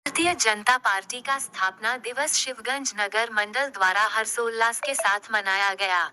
Bharatiya Janata party का स्थापना दिवस शिवगंज नगर मंडल द्वारा हर्षोल्लास के साथ मनाया गया।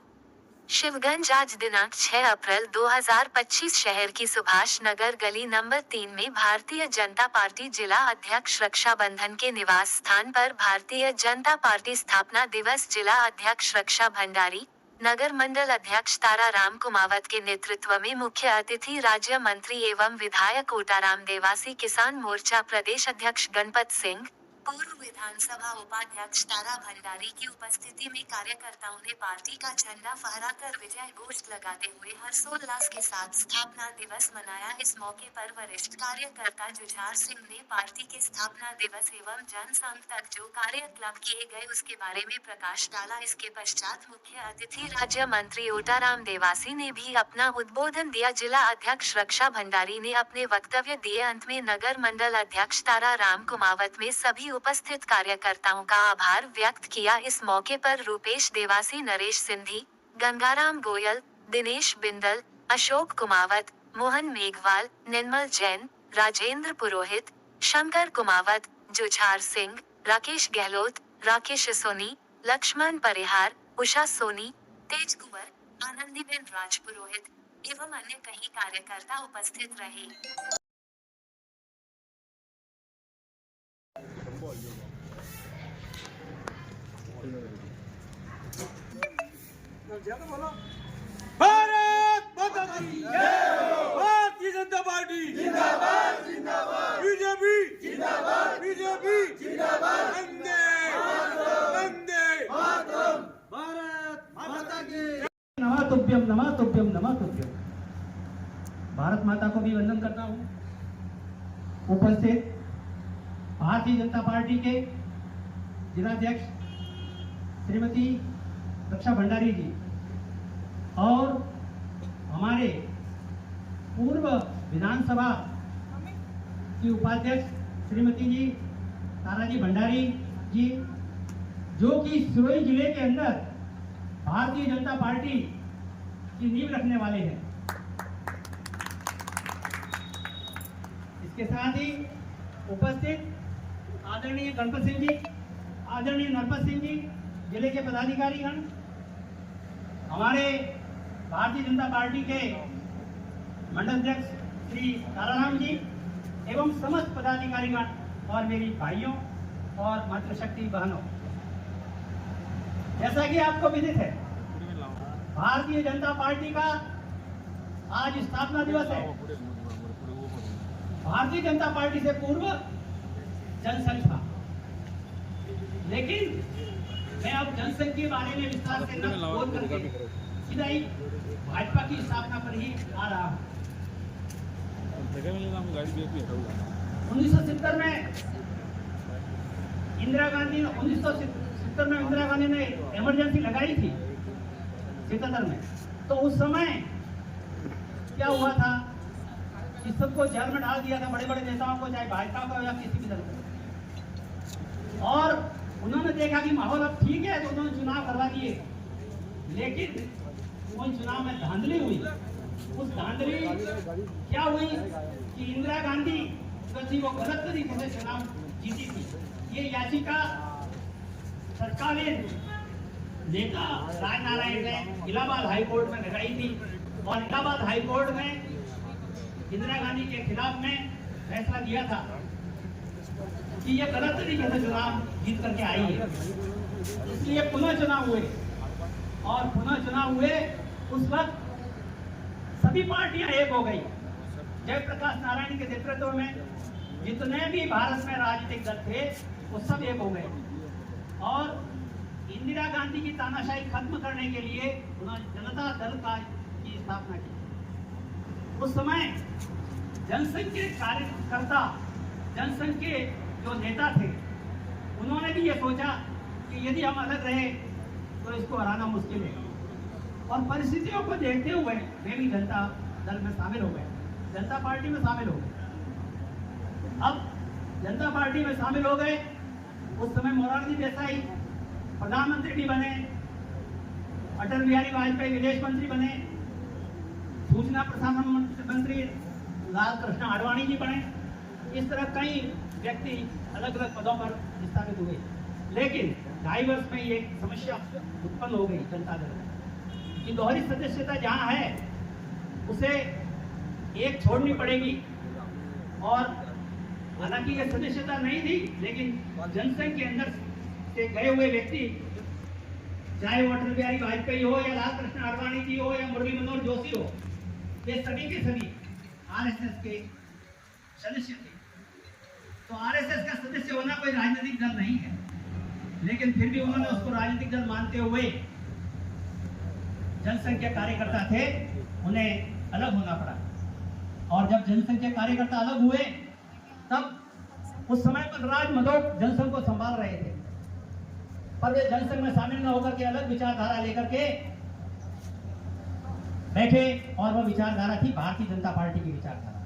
शिवगंज आज दिनांक 6 अप्रैल 2025 शहर की सुभाष नगर गली नंबर 3 में भारतीय जनता पार्टी जिला अध्यक्ष रक्षाबंधन के निवास स्थान पर भारतीय जनता पार्टी स्थापना दिवस जिला अध्यक्ष रक्षा भंडारी, नगर मंडल अध्यक्ष ताराराम कुमावत के नेतृत्व में मुख्य अतिथि राज्य मंत्री एवं विधायक ओटाराम देवासी, किसान मोर्चा प्रदेश अध्यक्ष गणपत सिंह, पूर्व विधानसभा उपाध्यक्ष तारा भंडारी की उपस्थिति में कार्यकर्ताओं ने पार्टी का झंडा फहराकर विजय घोष लगाते हुए हर्षोल्लास के साथ स्थापना दिवस मनाया। इस मौके पर वरिष्ठ कार्यकर्ता जुझार सिंह ने पार्टी के स्थापना दिवस एवं जनसंघ तक जो कार्य क्लब किए गए उसके बारे में प्रकाश डाला। इसके पश्चात मुख्य अतिथि राज्य मंत्री ओटाराम देवासी ने भी अपना उद्बोधन दिया। जिला अध्यक्ष रक्षा भंडारी ने अपने वक्तव्य दिए। अंत में नगर मंडल अध्यक्ष ताराराम कुमावत में सभी उपस्थित कार्यकर्ताओं का आभार व्यक्त किया। इस मौके पर रूपेश देवासी, नरेश सिंधी, गंगाराम गोयल, दिनेश बिंदल, अशोक कुमावत, मोहन मेघवाल, निर्मल जैन, राजेंद्र पुरोहित, शंकर कुमावत, जुझार सिंह, राकेश गहलोत, राकेश सोनी, लक्ष्मण परिहार, उषा सोनी, तेज कुंवर, आनंदीबेन राजपुरोहित एवं अन्य कई कार्यकर्ता उपस्थित रहे। भारत माता की भारतीय जनता पार्टी जिंदाबाद जिंदाबाद, बीजेपी जिंदाबाद जिंदाबाद, वंदे वंदे मातरम, भारत माता की नमातुभ्यम नमातुभ्यम नमातुभ्यम। भारत माता को भी वंदन करता हूँ। उपस्थित भारतीय जनता पार्टी के जिलाध्यक्ष श्रीमती रक्षा भंडारी जी और हमारे पूर्व विधानसभा की उपाध्यक्ष श्रीमती जी ताराजी भंडारी जी, जो कि सिरोही जिले के अंदर भारतीय जनता पार्टी की नींव रखने वाले हैं। इसके साथ ही उपस्थित आदरणीय गणपत सिंह जी, आदरणीय नरपत सिंह जी, जिले के पदाधिकारीगण, हमारे भारतीय जनता पार्टी के मंडल अध्यक्ष श्री ताराराम जी एवं समस्त पदाधिकारीगण और मेरी भाइयों और मातृशक्ति बहनों, जैसा कि आपको विदित है, भारतीय जनता पार्टी का आज स्थापना दिवस है। भारतीय जनता पार्टी से पूर्व जनसंघ था, लेकिन मैं अब जनसंघ के बारे में विस्तार से न बोल करके सीधा ही भाजपा की स्थापना पर ही आ रहा हूँ। 1970 में इंदिरा गांधी ने इमरजेंसी लगाई थी 77 में। तो उस समय क्या हुआ था कि सबको जेल में डाल दिया था, बड़े बड़े नेताओं को, चाहे भाजपा को या किसी भी दल को। और उन्होंने देखा कि माहौल अब ठीक है तो उन्होंने चुनाव करवा दिए, लेकिन उन चुनाव में धांधली हुई। उस धांधली क्या हुई कि इंदिरा गांधी जो थी वो गलत तरीके से चुनाव जीती थी। ये याचिका तत्कालीन नेता राजनारायण ने इलाहाबाद हाईकोर्ट में लगाई थी और इलाहाबाद हाईकोर्ट में इंदिरा गांधी के खिलाफ में फैसला दिया था कि ये गलत तरीके से चुनाव जीत करके आई है। इसलिए पुनः चुनाव हुए और पुनः चुनाव हुए उस वक्त सभी पार्टियां एक हो गई। जयप्रकाश नारायण के नेतृत्व में जितने भी भारत में राजनीतिक दल थे वो सब एक हो गए और इंदिरा गांधी की तानाशाही खत्म करने के लिए उन्होंने जनता दल की स्थापना की। उस समय जनसंघ के कार्यकर्ता, जनसंघ के जो नेता थे, उन्होंने भी ये सोचा कि यदि हम अलग रहे तो इसको हराना मुश्किल है। और परिस्थितियों को देखते हुए वे भी जनता दल में शामिल हो गए, जनता पार्टी में शामिल हो गए। अब जनता पार्टी में शामिल हो गए, उस समय मोरारजी देसाई प्रधानमंत्री भी बने, अटल बिहारी वाजपेयी विदेश मंत्री बने, सूचना प्रसारण मंत्री लाल कृष्ण आडवाणी जी बने। इस तरह कई व्यक्ति अलग अलग पदों पर विस्थापित हुए, लेकिन 2.5 वर्ष में ये एक समस्या उत्पन्न हो गई जनता दल में कि दोहरी सदस्यता जहाँ है उसे एक छोड़नी पड़ेगी। और हालांकि ये सदस्यता नहीं थी, लेकिन जनसंघ के अंदर से गए हुए व्यक्ति, चाहे वो अटल बिहारी वाजपेयी हो या लाल कृष्ण आडवाणी जी हो या मुरली मनोहर जोशी हो, ये सभी के सभी आरएसएस के सदस्य थे। तो आरएसएस का सदस्य होना कोई राजनीतिक दल नहीं है, लेकिन फिर भी उन्होंने उसको राजनीतिक दल मानते हुए जनसंघ के कार्यकर्ता थे, उन्हें अलग होना पड़ा। और जब जनसंघ के कार्यकर्ता अलग हुए, तब उस समय बलराज मधोक जनसंघ को संभाल रहे थे, पर वे जनसंघ में शामिल न होकर के अलग विचारधारा लेकर के बैठे, और वह विचारधारा थी भारतीय जनता पार्टी की विचारधारा।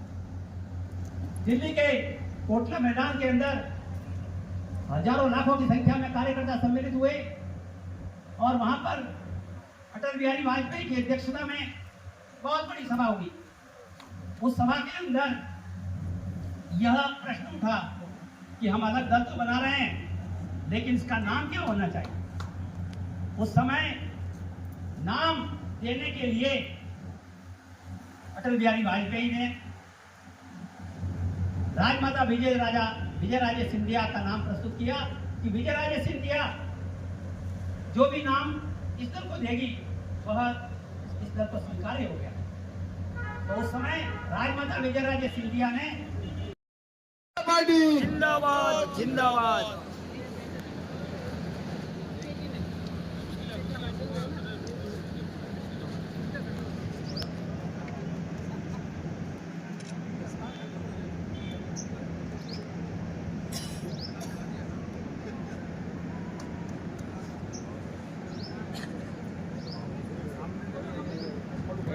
दिल्ली के कोटला मैदान के अंदर हजारों लाखों की संख्या में कार्यकर्ता सम्मिलित हुए, और वहां पर अटल बिहारी वाजपेयी की अध्यक्षता में बहुत बड़ी सभा हुई। उस सभा के अंदर यह प्रश्न उठा कि हम अलग दल तो बना रहे हैं, लेकिन इसका नाम क्या होना चाहिए। उस समय नाम देने के लिए अटल बिहारी वाजपेयी ने राजमाता विजय राजे सिंधिया का नाम प्रस्तुत किया कि विजय राजे सिंधिया जो भी नाम इस दल को देगी वह इस दल को स्वीकार्य हो गया। तो उस समय राजमाता विजय राजे सिंधिया ने पार्टी जिंदाबाद जिंदाबाद।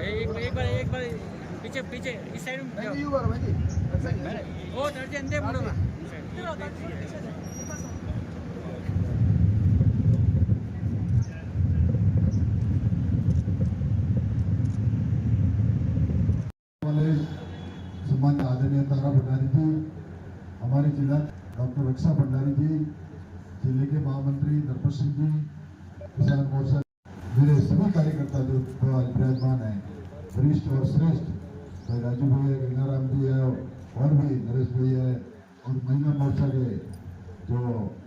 एक बार पीछे पीछे इस साइड में जाओ। ओ अर्जेंट दे बोलो ना। सम्मान्य आदरणीय तारा भंडारी जी, हमारे जिला डॉक्टर रक्षा भंडारी जी, जिले के महामंत्री दरपत सिंह जी, किसान मोर्चा, मेरे सभी कार्यकर्ता जो विराजमान है, वरिष्ठ और श्रेष्ठ, भाई राजू भैया, गंगाराम जी है, और भी नरेश भैया है, और महिला मोर्चा के जो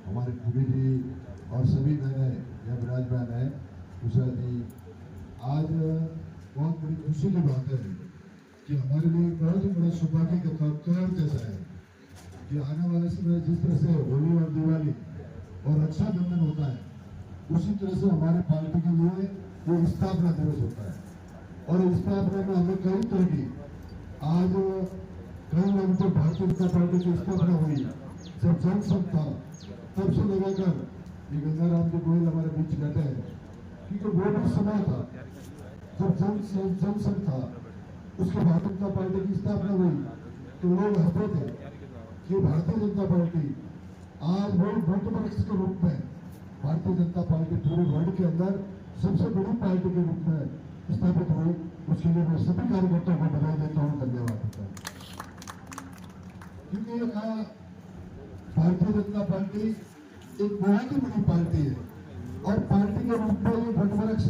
हमारे टूबी जी और सभी बहने यहाँ विराजमान है, उषा जी। आज बहुत बड़ी खुशी की बात है कि हमारे लिए बहुत ही बड़ा सौभाग्य का त्योहार जैसा है कि आने वाले समय जिस तरह से होली और दिवाली और रक्षाबंधन होता है, उसी तरह से हमारे पार्टी के लिए ये स्थापना दिवस होता है। और स्थापना में हमें कई तरह की आज कई लोगों को भारतीय जनता पार्टी की स्थापना हुई, जब जनसंघ था तब से लगाकर ये गंगाराम जी गोयल हमारे बीच बैठे हैं, क्योंकि वो भी समय था जब जनसंघ था, उसके भारतीय जनता पार्टी की स्थापना हुई, तो लोग हंसते थे कि भारतीय जनता पार्टी आज वही वोटवृक्ष के रूप में भारतीय जनता पार्टी पूरे वर्ल्ड के अंदर सबसे बड़ी पार्टी के रूप में स्थापित हुई। उसके लिए मैं सभी कार्यकर्ताओं को बधाई देता हूँ, धन्यवाद देता हूँ। क्योंकि भारतीय जनता पार्टी एक बहुत ही बड़ी पार्टी है, और पार्टी के रूप में ये वटवृक्ष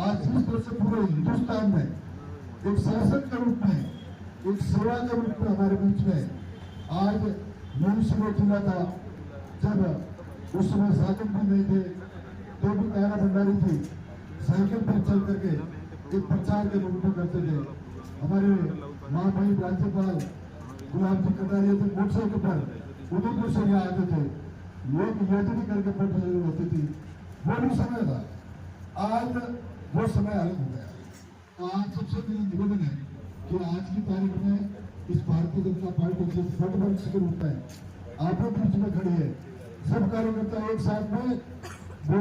आज जिस तरह से पूरे हिंदुस्तान में एक शासन के रूप में, एक सेवा के रूप में हमारे बीच में आज मुंशी जिला था, जब उस समय साधन भी नहीं थे, तो भी तारा भंडारी थी साइकिल पर चल करके एक प्रचार के रूप में करते थे। हमारे माँ भाई राज्यपाल गुलाब जी कटारिया थे, मोटरसाइकिल पर उदयपुर से यहाँ आते थे, लोग यात्री करके पटना होती थी, वो भी समय था। आज वो समय अलग हो गया। तो आज सबसे मेरा निवेदन है कि आज की तारीख में इस भारतीय जनता पार्टी के वटवृक्ष के रूप में आप बीच में खड़ी है, सब कार्यकर्ता एक साथ में वो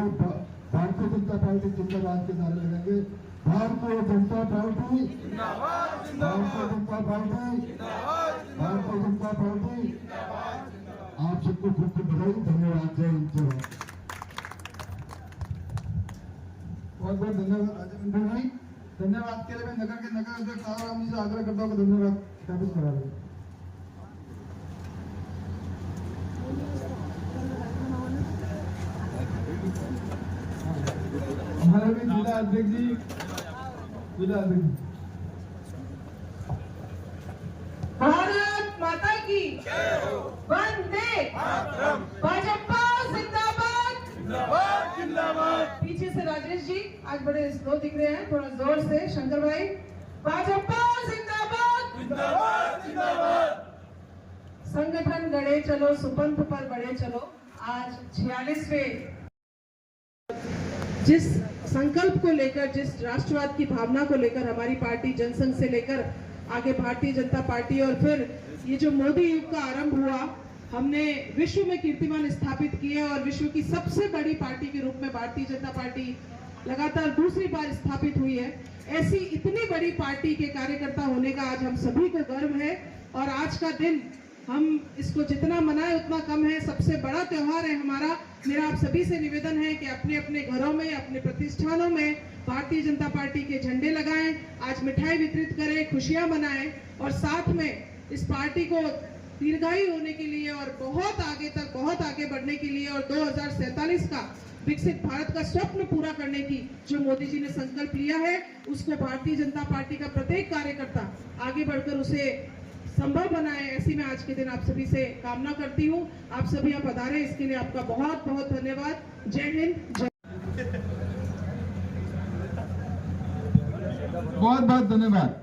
भारतीय जनता पार्टी जिंदाबाद के नारे लगाएंगे। भारतीय जनता पार्टी जिंदाबाद, भारतीय जनता पार्टी, भारतीय जनता पार्टी। आप सबको खूब खूब बधाई, धन्यवाद, जय हिंद, जय भारत। बहुत बहुत धन्यवाद राजेंद्र भाई। धन्यवाद के लिए मैं नगर के नगर अध्यक्ष ताराराम जी से आग्रह करता हूँ, धन्यवाद ज्ञापित करा रहे। जिला अध्यक्ष जी, जिला अध्यक्ष। भारत माता की वंदे भाजपा जिंदाबाद। पीछे से राजेश जी आज बड़े स्लो दिख रहे हैं, थोड़ा जोर से। शंकर भाई, भाजपा जिंदाबाद। संगठन गढ़े चलो, सुपंथ पर बढ़े चलो। आज 46वें जिस संकल्प को लेकर, जिस राष्ट्रवाद की भावना को लेकर हमारी पार्टी जनसंघ से लेकर आगे भारतीय जनता पार्टी और फिर ये जो मोदी युग का आरंभ हुआ, हमने विश्व में कीर्तिमान स्थापित किए और विश्व की सबसे बड़ी पार्टी के रूप में भारतीय जनता पार्टी लगातार दूसरी बार स्थापित हुई है। ऐसी इतनी बड़ी पार्टी के कार्यकर्ता होने का आज हम सभी को गर्व है और आज का दिन हम इसको जितना मनाएं उतना कम है। सबसे बड़ा त्योहार है हमारा। मेरा आप सभी से निवेदन है कि अपने अपने घरों में, अपने प्रतिष्ठानों में भारतीय जनता पार्टी के झंडे लगाएं, आज मिठाई वितरित करें, खुशियां मनाएं और साथ में इस पार्टी को दीर्घायु होने के लिए और बहुत आगे तक, बहुत आगे बढ़ने के लिए और 2047 का विकसित भारत का स्वप्न पूरा करने की जो मोदी जी ने संकल्प लिया है, उसको भारतीय जनता पार्टी का प्रत्येक कार्यकर्ता आगे बढ़कर उसे संभव बनाए, ऐसी मैं आज के दिन आप सभी से कामना करती हूँ। आप सभी यहाँ पधारे, इसके लिए आपका बहुत बहुत धन्यवाद। जय हिंद, जय। बहुत बहुत धन्यवाद।